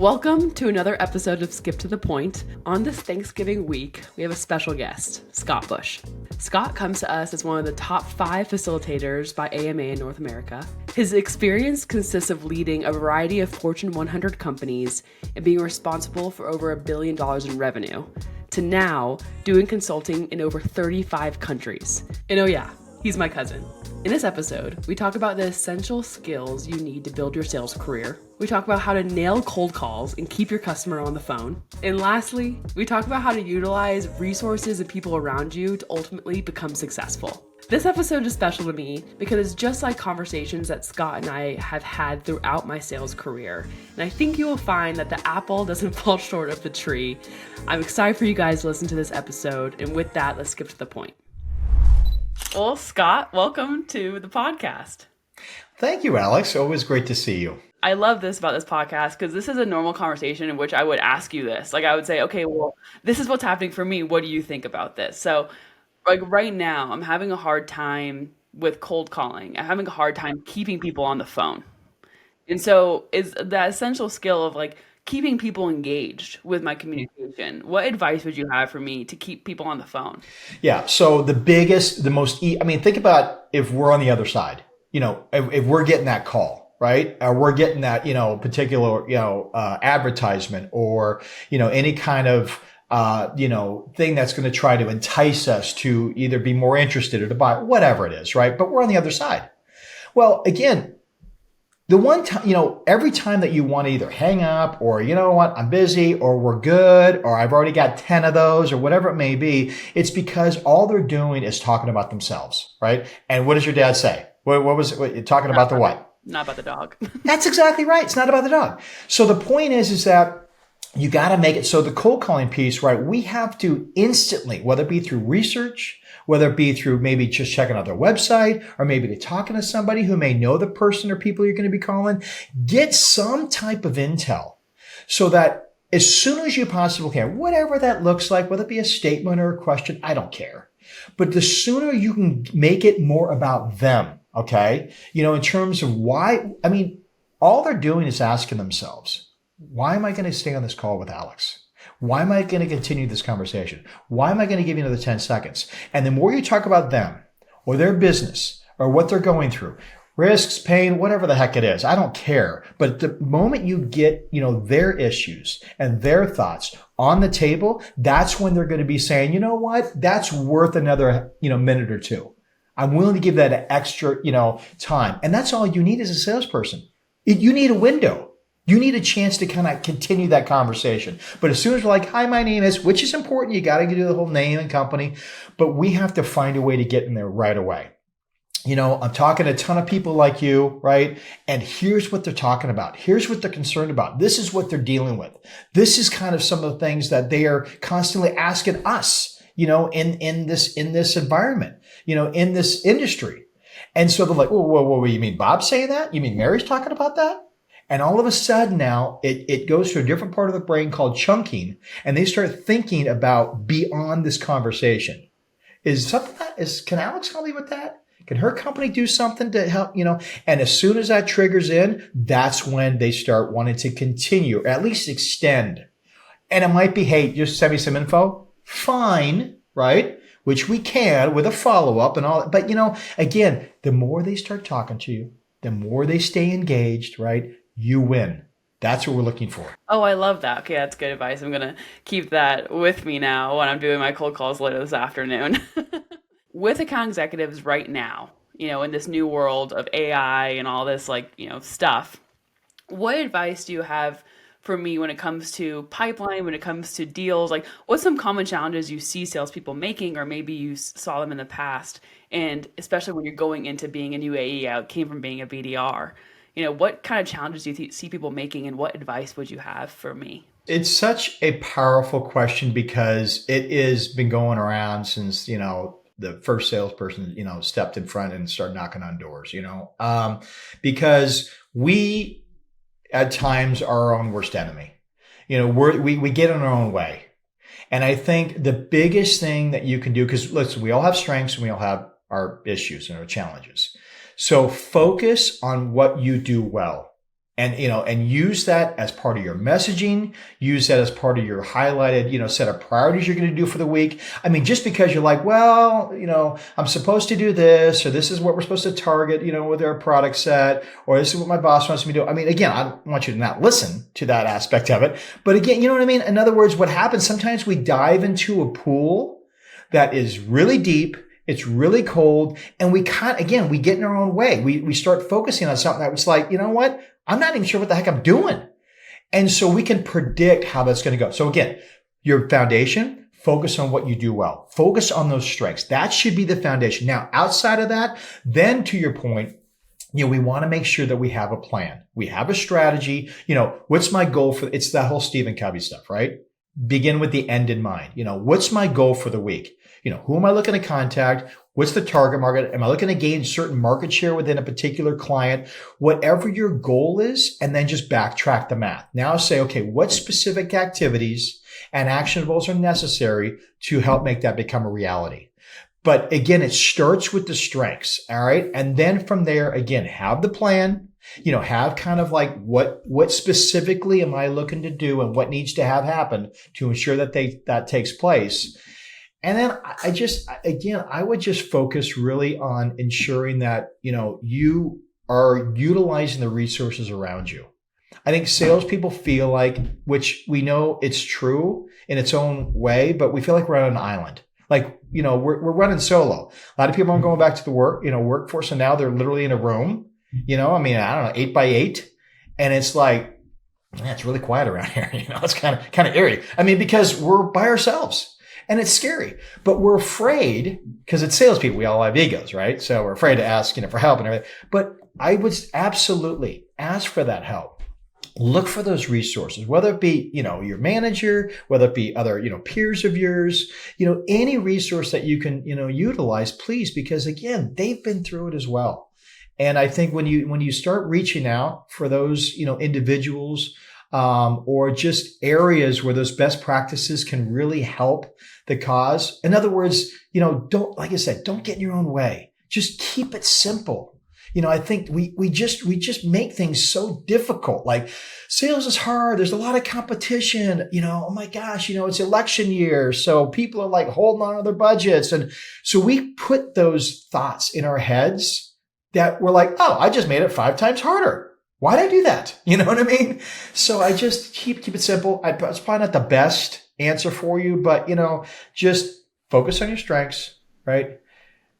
Welcome to another episode of Skip to the Point. On this Thanksgiving week, we have a special guest, Scott Bush. Scott comes to us as one of the top 5 facilitators by AMA in North America. His experience consists of leading a variety of Fortune 100 companies and being responsible for over $1 billion in revenue, to now doing consulting in over 35 countries. And oh yeah, he's my cousin. In this episode, we talk about the essential skills you need to build your sales career. We talk about how to nail cold calls and keep your customer on the phone. And lastly, we talk about how to utilize resources and people around you to ultimately become successful. This episode is special to me because it's just like conversations that Scott and I have had throughout my sales career. And I think you will find that the apple doesn't fall short of the tree. I'm excited for you guys to listen to this episode. And with that, let's skip to the point. Well, Scott, welcome to the podcast. Thank you, Alex. Always great to see you. I love this about this podcast because this is a normal conversation in which I would ask you this. Like I would say, okay, well, this is what's happening for me. What do you think about this? So like right now, I'm having a hard time with cold calling. I'm having a hard time keeping people on the phone. And so is that essential skill of like keeping people engaged with my communication. What advice would you have for me to keep people on the phone? Yeah. So think about if we're on the other side, if we're getting that call, right? Or we're getting that, particular, advertisement or, any kind of, thing that's going to try to entice us to either be more interested or to buy, whatever it is, right? But we're on the other side. Well, again, the one time, every time that you want to either hang up or, you know what, I'm busy or we're good or I've already got 10 of those or whatever it may be, it's because all they're doing is talking about themselves, right? And what does your dad say? What was it? You're talking about the what? Not about the dog. That's exactly right. It's not about the dog. So the point is that you got to make it. So the cold calling piece, right? We have to instantly, whether it be through research, whether it be through maybe just checking out their website or maybe to talking to somebody who may know the person or people you're going to be calling, get some type of intel so that as soon as you possibly can, whatever that looks like, whether it be a statement or a question, I don't care. But the sooner you can make it more about them, okay? In terms of why, all they're doing is asking themselves, why am I going to stay on this call with Alex? Why am I going to continue this conversation? Why am I going to give you another 10 seconds? And the more you talk about them or their business or what they're going through, risks, pain, whatever the heck it is, I don't care. But the moment you get, their issues and their thoughts on the table, that's when they're going to be saying, you know what? That's worth another, minute or two. I'm willing to give that an extra, time. And that's all you need as a salesperson. You need a window. You need a chance to kind of continue that conversation. But as soon as we're like, hi, my name is, which is important, you got to do the whole name and company, but we have to find a way to get in there right away. I'm talking to a ton of people like you, right? And here's what they're talking about. Here's what they're concerned about. This is what they're dealing with. This is kind of some of the things that they are constantly asking us, in this environment, in this industry. And so they're like, whoa, you mean Bob's saying that? You mean Mary's talking about that? And all of a sudden now it goes to a different part of the brain called chunking, and they start thinking about beyond this conversation. Can Alex help me with that? Can her company do something to help, And as soon as that triggers in, that's when they start wanting to continue or at least extend. And it might be, hey, just send me some info. Fine, right? Which we can with a follow-up and all. But, again, the more they start talking to you, the more they stay engaged, right? You win. That's what we're looking for. Oh, I love that. Okay, that's good advice. I'm going to keep that with me now when I'm doing my cold calls later this afternoon. With account executives right now, in this new world of AI and all this stuff, what advice do you have for me when it comes to pipeline, when it comes to deals? Like, what's some common challenges you see salespeople making, or maybe you saw them in the past? And especially when you're going into being a new AE, came from being a BDR. What kind of challenges do you see people making, and what advice would you have for me? It's such a powerful question because it has been going around since, the first salesperson, stepped in front and started knocking on doors, because we at times are our own worst enemy. We get in our own way. And I think the biggest thing that you can do, because listen, we all have strengths and we all have our issues and our challenges. So focus on what you do well And, and use that as part of your messaging, use that as part of your highlighted, set of priorities you're going to do for the week. I mean, just because you're like, well, I'm supposed to do this, or this is what we're supposed to target, with our product set, or this is what my boss wants me to do. I mean, again, I don't want you to not listen to that aspect of it. But again, you know what I mean? In other words, what happens, sometimes we dive into a pool that is really deep. It's really cold. And we we get in our own way. We start focusing on something that was like, you know what? I'm not even sure what the heck I'm doing. And so we can predict how that's going to go. So again, your foundation, focus on what you do well. Focus on those strengths. That should be the foundation. Now, outside of that, then to your point, we want to make sure that we have a plan. We have a strategy. What's my goal it's that whole Stephen Covey stuff, right? Begin with the end in mind. What's my goal for the week? Who am I looking to contact? What's the target market? Am I looking to gain certain market share within a particular client? Whatever your goal is, and then just backtrack the math. Now say, okay, what specific activities and actionables are necessary to help make that become a reality? But again, it starts with the strengths. All right. And then from there, again, have the plan, have kind of like what specifically am I looking to do and what needs to have happen to ensure that that takes place. And then I would just focus really on ensuring that, you are utilizing the resources around you. I think salespeople feel like, which we know it's true in its own way, but we feel like we're on an island. Like, we're running solo. A lot of people are going back to the workforce, and now they're literally in a room, I don't know, 8x8. And it's like, man, it's really quiet around here. It's kind of eerie. I mean, because we're by ourselves. And it's scary, but we're afraid because it's salespeople. We all have egos, right? So we're afraid to ask, for help and everything. But I would absolutely ask for that help. Look for those resources, whether it be, your manager, whether it be other, peers of yours, any resource that you can, utilize, please, because again, they've been through it as well. And I think when you start reaching out for those, individuals, or just areas where those best practices can really help the cause. In other words, don't get in your own way. Just keep it simple. I think we just make things so difficult. Like sales is hard. There's a lot of competition. Oh my gosh, it's election year. So people are like holding on to their budgets. And so we put those thoughts in our heads that we're like, oh, I just made it 5 times harder. Why'd I do that? You know what I mean? So I just keep it simple. It's probably not the best answer for you, but just focus on your strengths, right?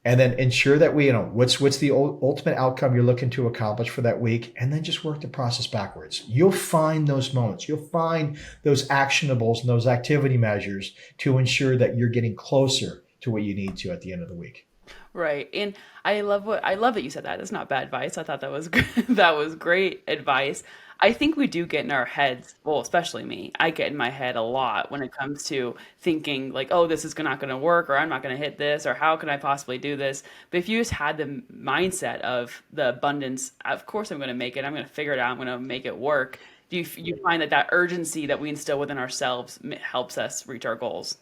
And then ensure that what's the ultimate outcome you're looking to accomplish for that week, and then just work the process backwards. You'll find those moments. You'll find those actionables and those activity measures to ensure that you're getting closer to what you need to at the end of the week. Right. And I love that you said that. That's not bad advice. I thought that was that was great advice. I think we do get in our heads. Well, especially me. I get in my head a lot when it comes to thinking like, oh, this is not going to work, or I'm not going to hit this, or how can I possibly do this? But if you just had the mindset of the abundance, of course I'm going to make it. I'm going to figure it out. I'm going to make it work. Do you find that urgency that we instill within ourselves helps us reach our goals?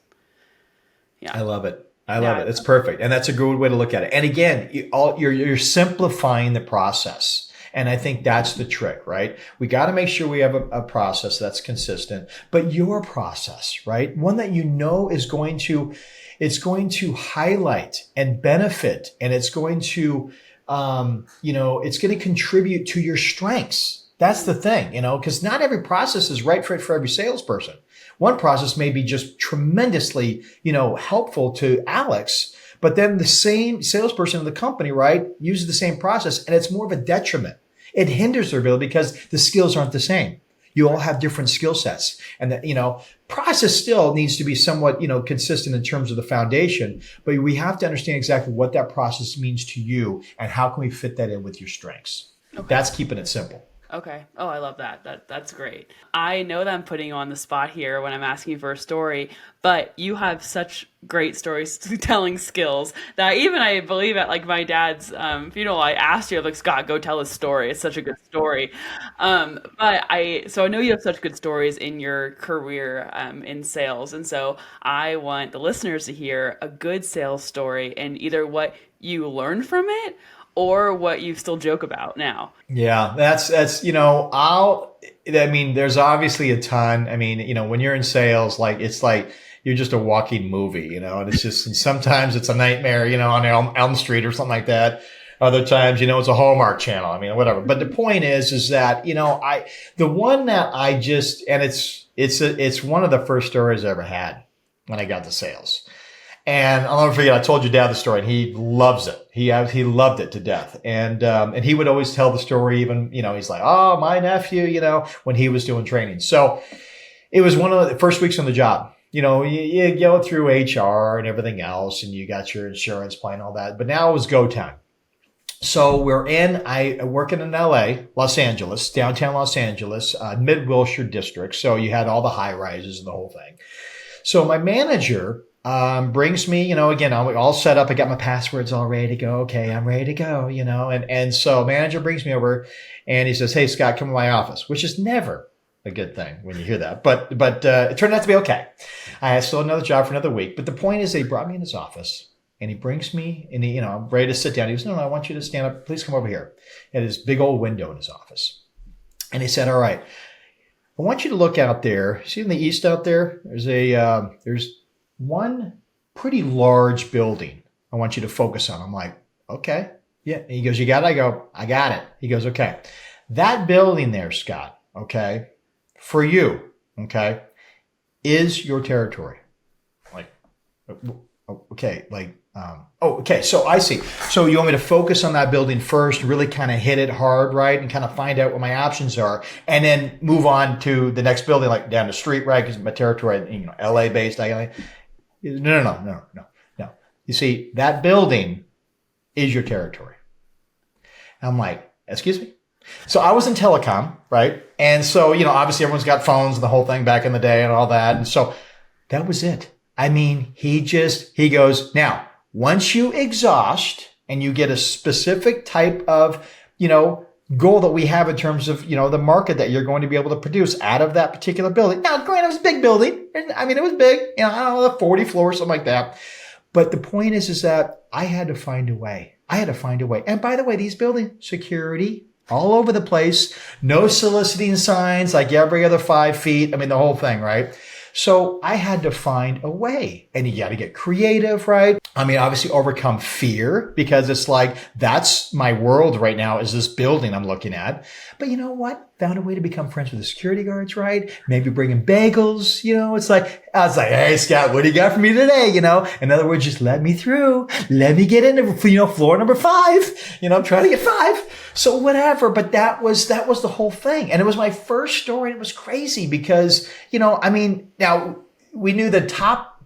Yeah. I love it. I love it. It's perfect. And that's a good way to look at it. And again, you're simplifying the process. And I think that's the trick, right? We got to make sure we have a process that's consistent, but your process, right? One that is going to highlight and benefit, and it's going to, it's going to contribute to your strengths. That's the thing, because not every process is right for every salesperson. One process may be just tremendously, helpful to Alex, but then the same salesperson in the company, right, uses the same process, and it's more of a detriment. It hinders their ability because the skills aren't the same. You all have different skill sets, and that, process still needs to be somewhat, consistent in terms of the foundation, but we have to understand exactly what that process means to you and how can we fit that in with your strengths. Okay. That's keeping it simple. Okay. Oh, I love that. That's great. I know that I'm putting you on the spot here when I'm asking you for a story, but you have such great storytelling skills that I believe at like my dad's funeral, I asked you, like, Scott, go tell a story. It's such a good story. So I know you have such good stories in your career in sales. And so I want the listeners to hear a good sales story and either what you learned from it or what you still joke about now? Yeah, that's, there's obviously a ton. I mean, when you're in sales, it's like you're just a walking movie, and it's just, and sometimes it's a nightmare, on Elm Street or something like that. Other times, it's a Hallmark channel. I mean, whatever. But the point is that, the one that I just, and it's one of the first stories I ever had when I got to sales. And I'll never forget, I told your dad the story, and he loves it. He loved it to death. And he would always tell the story, even, he's like, oh, my nephew, when he was doing training. So it was one of the first weeks on the job. You go through HR and everything else, and you got your insurance plan, all that. But now it was go time. So I working in LA, Los Angeles, downtown Los Angeles, mid-Wilshire district. So you had all the high rises and the whole thing. So my manager brings me, again, I'm all set up. I got my passwords all ready to go. Okay, I'm ready to go, and so manager brings me over and he says, hey, Scott, come to my office, which is never a good thing when you hear that. But it turned out to be okay. I had still another job for another week. But the point is, he brought me in his office and he brings me and I'm ready to sit down. He goes, no, I want you to stand up. Please come over here. He had this big old window in his office. And he said, all right, I want you to look out there. See in the east out there? There's one pretty large building I want you to focus on. I'm like, okay. Yeah. And he goes, you got it? I go, I got it. He goes, okay. That building there, Scott, okay, for you, okay, is your territory. Like, okay, okay, so I see. So you want me to focus on that building first, really kind of hit it hard, right, and kind of find out what my options are, and then move on to the next building, like down the street, right, because my territory, LA-based. No. You see, that building is your territory. I'm like, excuse me? So I was in telecom, right? And so, obviously everyone's got phones and the whole thing back in the day and all that. And so that was it. I mean, he goes, now, once you exhaust and you get a specific type of, goal that we have in terms of, the market that you're going to be able to produce out of that particular building. Now, granted, it was a big building. I mean, it was big, I don't know, 40 floors, something like that. But the point is that I had to find a way. And by the way, these buildings, security, all over the place, no soliciting signs like every other 5 feet. I mean, the whole thing, right? So I had to find a way, and you got to get creative, right? I mean, obviously overcome fear, because it's like, that's my world right now, is this building I'm looking at. But you know what? Found a way to become friends with the security guards, right? Maybe bringing bagels, it's like, I was like, hey, Scott, what do you got for me today? In other words, just let me through. Let me get into, floor number 5. I'm trying to get 5. So whatever. But that was the whole thing. And it was my first story. It was crazy because, now we knew the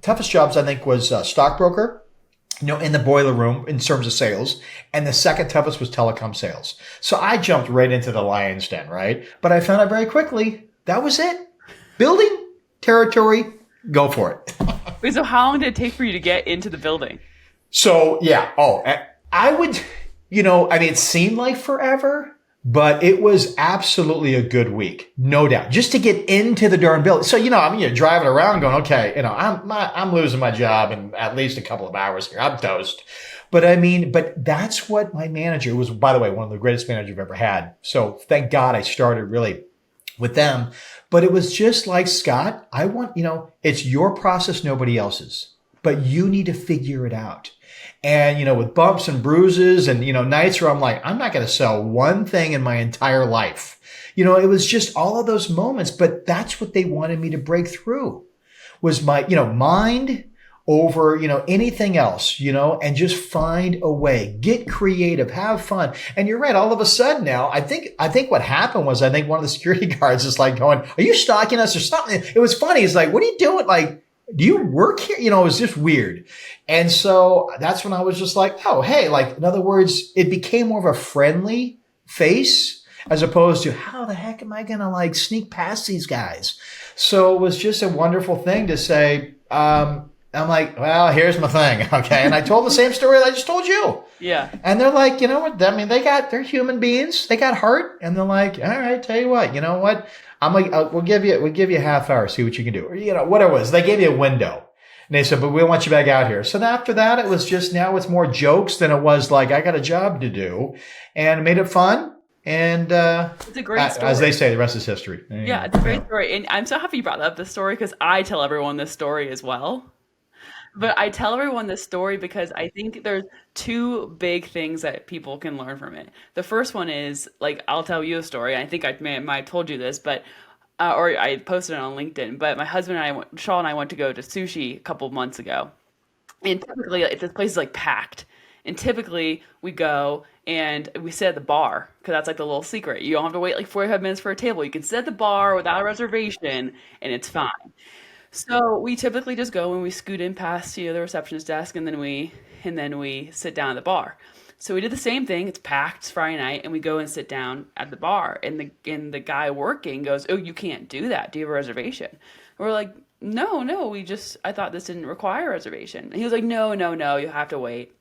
toughest jobs, I think, was stockbroker, in the boiler room in terms of sales. And the second toughest was telecom sales. So I jumped right into the lion's den, right? But I found out very quickly, that was it. Building, territory, go for it. Wait, so how long did it take for you to get into the building? So, yeah. I would, it seemed like forever, but it was absolutely a good week. No doubt. Just to get into the darn building. So, you're driving around going, okay, I'm losing my job in at least a couple of hours here. I'm toast. But but that's what my manager was, by the way, one of the greatest managers I've ever had. So thank God I started really with them. But it was just like, Scott, I want, it's your process, nobody else's, but you need to figure it out. And, with bumps and bruises and, nights where I'm like, I'm not going to sell one thing in my entire life. It was just all of those moments, but that's what they wanted me to break through was my, mind over, anything else, and just find a way, get creative, have fun. And you're right. All of a sudden now, I think what happened was, I think one of the security guards is like going, are you stalking us or something? It was funny. It's like, what are you doing? Like, do you work here? It was just weird. And so that's when I was just like, oh, hey, like, in other words, it became more of a friendly face as opposed to how the heck am I going to sneak past these guys? So it was just a wonderful thing to say, I'm like, well, here's my thing. Okay. And I told the same story that I just told you. Yeah. And they're like, you know what? They're human beings. They got heart. And they're like, all right, tell you what, I'm like, we'll give you a half hour, see what you can do. Or, whatever it was. They gave you a window. And they said, but we want you back out here. So after that, it was just, now it's more jokes than it was like, I got a job to do, and made it fun. And it's a great story. As they say, the rest is history. Yeah, it's a great story. And I'm so happy you brought up this story because I tell everyone this story as well. But I tell everyone this story because I think there's two big things that people can learn from it. The first one is, like, I'll tell you a story. I think I might have told you this, but or I posted it on LinkedIn. But my husband and Shaw and I went to go to sushi a couple months ago, and typically this place is like packed. And typically we go and we sit at the bar because that's like the little secret. You don't have to wait like 45 minutes for a table. You can sit at the bar without a reservation, and it's fine. So we typically just go and we scoot in past, the receptionist desk, and then we sit down at the bar. So we did the same thing. It's packed, it's Friday night, and we go and sit down at the bar. And the guy working goes, "Oh, you can't do that. Do you have a reservation?" And we're like, No, I thought this didn't require a reservation. And he was like, No, you have to wait.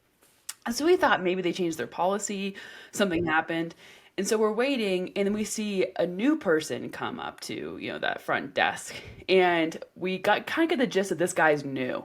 And so we thought maybe they changed their policy, something happened. And so we're waiting, and then we see a new person come up to, that front desk. And we kind of get the gist that this guy's new.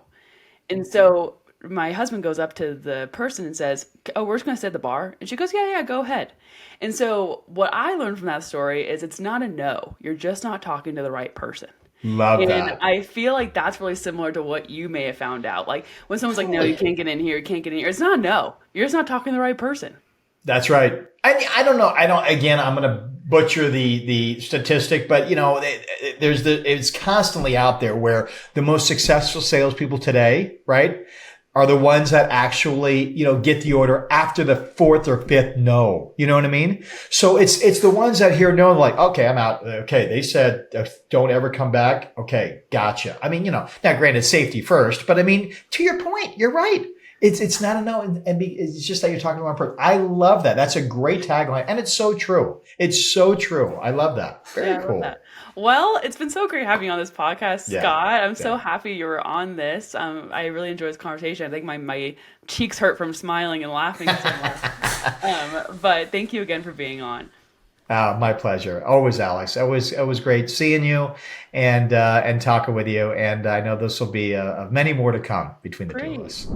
And so my husband goes up to the person and says, "Oh, we're just going to sit at the bar." And she goes, Yeah, go ahead. And so what I learned from that story is it's not a no. You're just not talking to the right person. Love that. And I feel like that's really similar to what you may have found out. Like when someone's like, "No, you can't get in here. You can't get in here." It's not a no. You're just not talking to the right person. That's right. I don't know. Again, I'm going to butcher the statistic, but it's constantly out there where the most successful salespeople today, right, are the ones that actually, get the order after the fourth or fifth no. You know what I mean? So it's the ones that hear no, like, okay, I'm out. Okay. They said, don't ever come back. Okay. Gotcha. I mean, now granted safety first, but I mean, to your point, you're right. It's not a no, and it's just that you're talking to one person. I love that. That's a great tagline, and it's so true. It's so true. I love that. Very cool. Love that. Well, it's been so great having you on this podcast, Scott. I'm so happy you were on this. I really enjoyed this conversation. I think my cheeks hurt from smiling and laughing so much. But thank you again for being on. My pleasure. Always, Alex. It was great seeing you and talking with you. And I know this will be many more to come between the two of us.